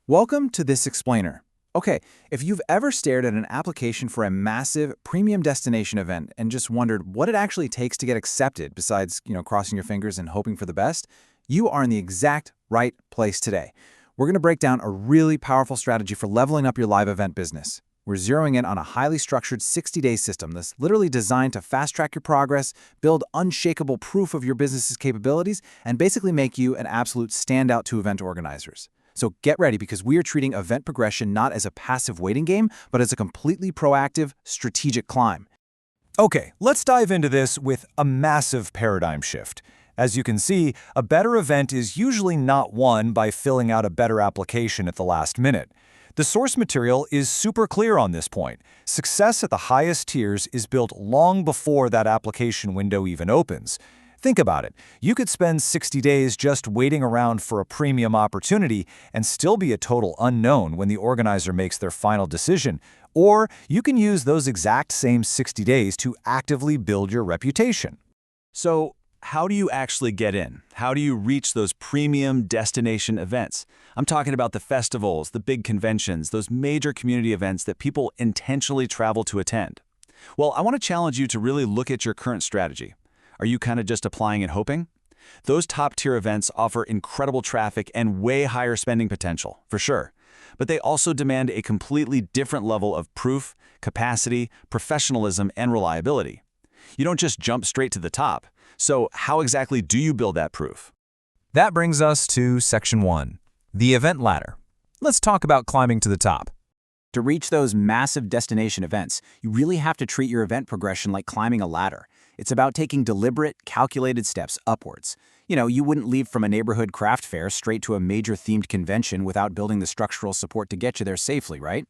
Welcome to This Explainer. Okay, if you've ever stared at an application for a massive premium destination event and just wondered what it actually takes to get accepted besides, crossing your fingers and hoping for the best, you are in the exact right place today. We're going to break down a really powerful strategy for leveling up your live event business. We're zeroing in on a highly structured 60-day system that's literally designed to fast-track your progress, build unshakable proof of your business's capabilities, and basically make you an absolute standout to event organizers. So get ready because we are treating event progression not as a passive waiting game, but as a completely proactive, strategic climb. Okay, let's dive into this with a massive paradigm shift. As you can see, a better event is usually not won by filling out a better application at the last minute. The source material is super clear on this point. Success at the highest tiers is built long before that application window even opens. Think about it. You could spend 60 days just waiting around for a premium opportunity and still be a total unknown when the organizer makes their final decision. Or you can use those exact same 60 days to actively build your reputation. So, how do you actually get in? How do you reach those premium destination events? I'm talking about the festivals, the big conventions, those major community events that people intentionally travel to attend. Well, I want to challenge you to really look at your current strategy. Are you kind of just applying and hoping? Those top-tier events offer incredible traffic and way higher spending potential, for sure. But they also demand a completely different level of proof, capacity, professionalism, and reliability. You don't just jump straight to the top. So how exactly do you build that proof? That brings us to Section 1, the event ladder. Let's talk about climbing to the top. To reach those massive destination events, you really have to treat your event progression like climbing a ladder. It's about taking deliberate, calculated steps upwards. You wouldn't leave from a neighborhood craft fair straight to a major themed convention without building the structural support to get you there safely, right?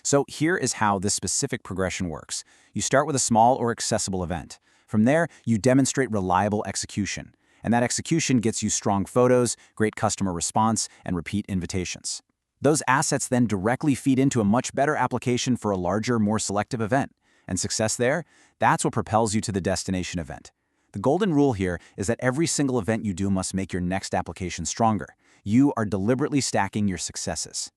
So here is how this specific progression works. You start with a small or accessible event. From there, you demonstrate reliable execution. And that execution gets you strong photos, great customer response, and repeat invitations. Those assets then directly feed into a much better application for a larger, more selective event. And success there, that's what propels you to the destination event. The golden rule here is that every single event you do must make your next application stronger. You are deliberately stacking your successes.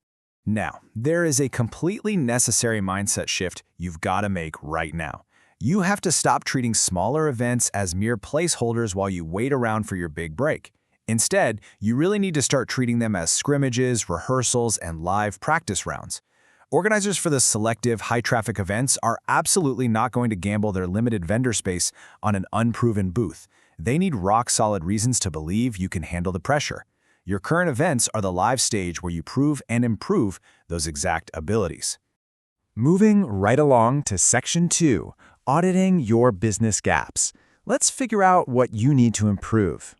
Now, there is a completely necessary mindset shift you've got to make right now. You have to stop treating smaller events as mere placeholders while you wait around for your big break. Instead, you really need to start treating them as scrimmages, rehearsals, and live practice rounds. Organizers for the selective, high-traffic events are absolutely not going to gamble their limited vendor space on an unproven booth. They need rock-solid reasons to believe you can handle the pressure. Your current events are the live stage where you prove and improve those exact abilities. Moving right along to Section 2, auditing your business gaps. Let's figure out what you need to improve.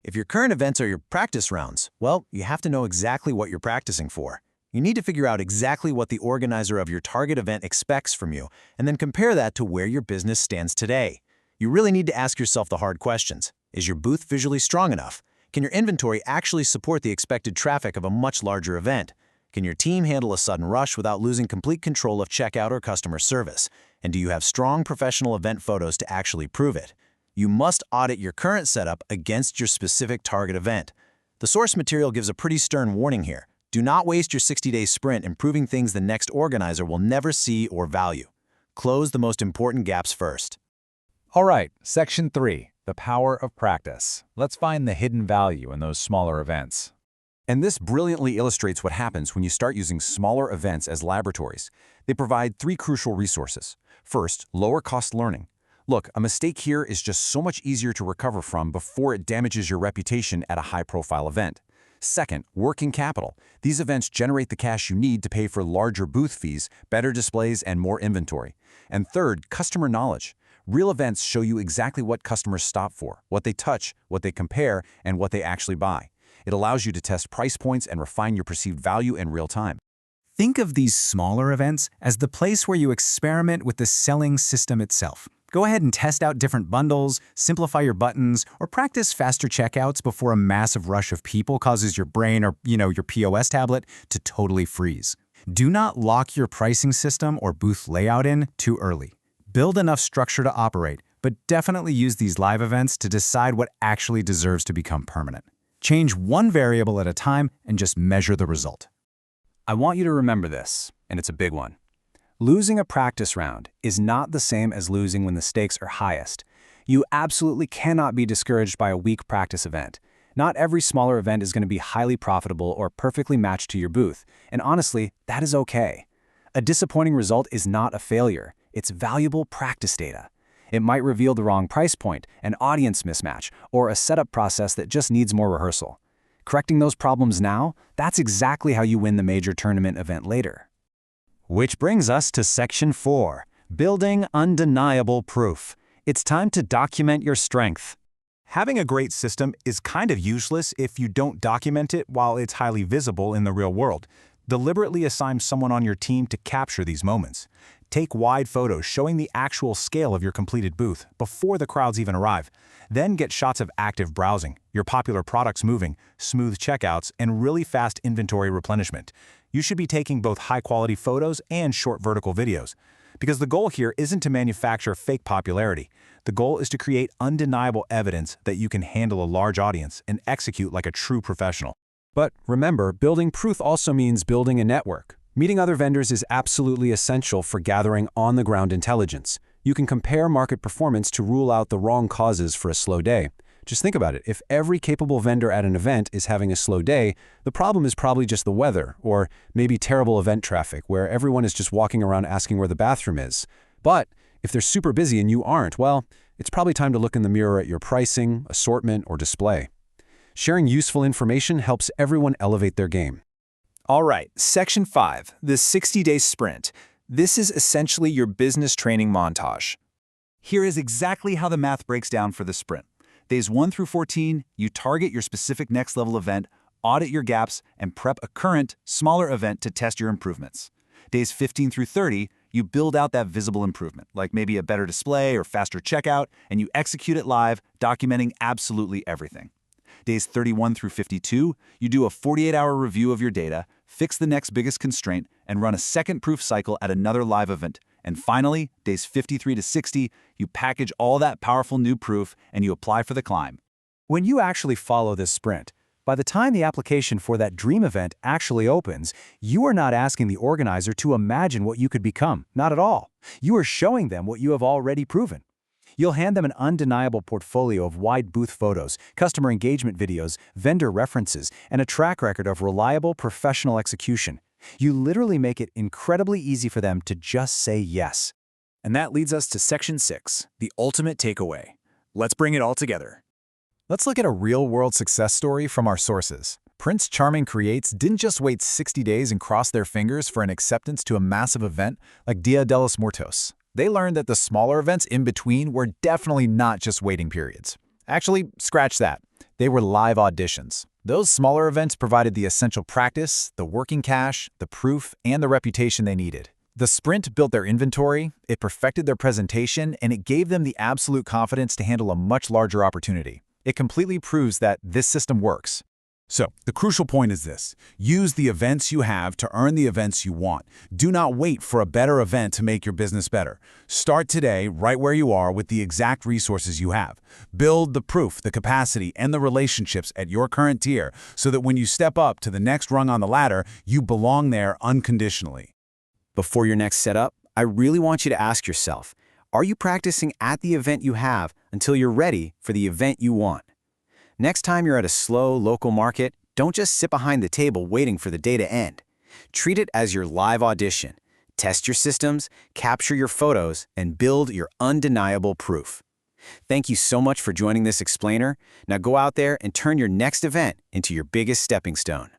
If your current events are your practice rounds, well, you have to know exactly what you're practicing for. You need to figure out exactly what the organizer of your target event expects from you, and then compare that to where your business stands today. You really need to ask yourself the hard questions. Is your booth visually strong enough? Can your inventory actually support the expected traffic of a much larger event? Can your team handle a sudden rush without losing complete control of checkout or customer service? And do you have strong professional event photos to actually prove it? You must audit your current setup against your specific target event. The source material gives a pretty stern warning here. Do not waste your 60-day sprint improving things the next organizer will never see or value. Close the most important gaps first. All right, Section 3, the power of practice. Let's find the hidden value in those smaller events. And this brilliantly illustrates what happens when you start using smaller events as laboratories. They provide three crucial resources. First, lower-cost learning. Look, a mistake here is just so much easier to recover from before it damages your reputation at a high-profile event. Second, working capital. These events generate the cash you need to pay for larger booth fees, better displays, and more inventory. And third, customer knowledge. Real events show you exactly what customers stop for, what they touch, what they compare, and what they actually buy. It allows you to test price points and refine your perceived value in real time. Think of these smaller events as the place where you experiment with the selling system itself. Go ahead and test out different bundles, simplify your buttons, or practice faster checkouts before a massive rush of people causes your brain or, your POS tablet to totally freeze. Do not lock your pricing system or booth layout in too early. Build enough structure to operate, but definitely use these live events to decide what actually deserves to become permanent. Change one variable at a time and just measure the result. I want you to remember this, and it's a big one. Losing a practice round is not the same as losing when the stakes are highest. You absolutely cannot be discouraged by a weak practice event. Not every smaller event is going to be highly profitable or perfectly matched to your booth, and honestly, that is okay. A disappointing result is not a failure. It's valuable practice data. It might reveal the wrong price point, an audience mismatch, or a setup process that just needs more rehearsal. Correcting those problems now, that's exactly how you win the major tournament event later. Which brings us to Section 4, Building Undeniable Proof. It's time to document your strength. Having a great system is kind of useless if you don't document it while it's highly visible in the real world. Deliberately assign someone on your team to capture these moments. Take wide photos showing the actual scale of your completed booth before the crowds even arrive. Then get shots of active browsing, your popular products moving, smooth checkouts, and really fast inventory replenishment. You should be taking both high-quality photos and short vertical videos. Because the goal here isn't to manufacture fake popularity. The goal is to create undeniable evidence that you can handle a large audience and execute like a true professional. But remember, building proof also means building a network. Meeting other vendors is absolutely essential for gathering on-the-ground intelligence. You can compare market performance to rule out the wrong causes for a slow day. Just think about it. If every capable vendor at an event is having a slow day, the problem is probably just the weather, or maybe terrible event traffic where everyone is just walking around asking where the bathroom is. But if they're super busy and you aren't, well, it's probably time to look in the mirror at your pricing, assortment, or display. Sharing useful information helps everyone elevate their game. All right, Section 5, the 60-day sprint. This is essentially your business training montage. Here is exactly how the math breaks down for the sprint. Days 1 through 14, you target your specific next-level event, audit your gaps, and prep a current, smaller event to test your improvements. Days 15 through 30, you build out that visible improvement, like maybe a better display or faster checkout, and you execute it live, documenting absolutely everything. Days 31 through 52, you do a 48-hour review of your data, fix the next biggest constraint, and run a second proof cycle at another live event. And finally, days 53 to 60, you package all that powerful new proof and you apply for the climb. When you actually follow this sprint, by the time the application for that dream event actually opens, you are not asking the organizer to imagine what you could become. Not at all. You are showing them what you have already proven. You'll hand them an undeniable portfolio of wide booth photos, customer engagement videos, vendor references, and a track record of reliable professional execution. You literally make it incredibly easy for them to just say yes. And that leads us to Section 6, the ultimate takeaway. Let's bring it all together. Let's look at a real-world success story from our sources. Prince Charming Creates didn't just wait 60 days and cross their fingers for an acceptance to a massive event like Dia de los Muertos. They learned that the smaller events in between were definitely not just waiting periods. Actually, scratch that. They were live auditions. Those smaller events provided the essential practice, the working cash, the proof, and the reputation they needed. The sprint built their inventory, it perfected their presentation, and it gave them the absolute confidence to handle a much larger opportunity. It completely proves that this system works. So, the crucial point is this. Use the events you have to earn the events you want. Do not wait for a better event to make your business better. Start today right where you are with the exact resources you have. Build the proof, the capacity, and the relationships at your current tier so that when you step up to the next rung on the ladder, you belong there unconditionally. Before your next setup, I really want you to ask yourself, are you practicing at the event you have until you're ready for the event you want? Next time you're at a slow local market, don't just sit behind the table waiting for the day to end. Treat it as your live audition. Test your systems, capture your photos, and build your undeniable proof. Thank you so much for joining this explainer. Now go out there and turn your next event into your biggest stepping stone.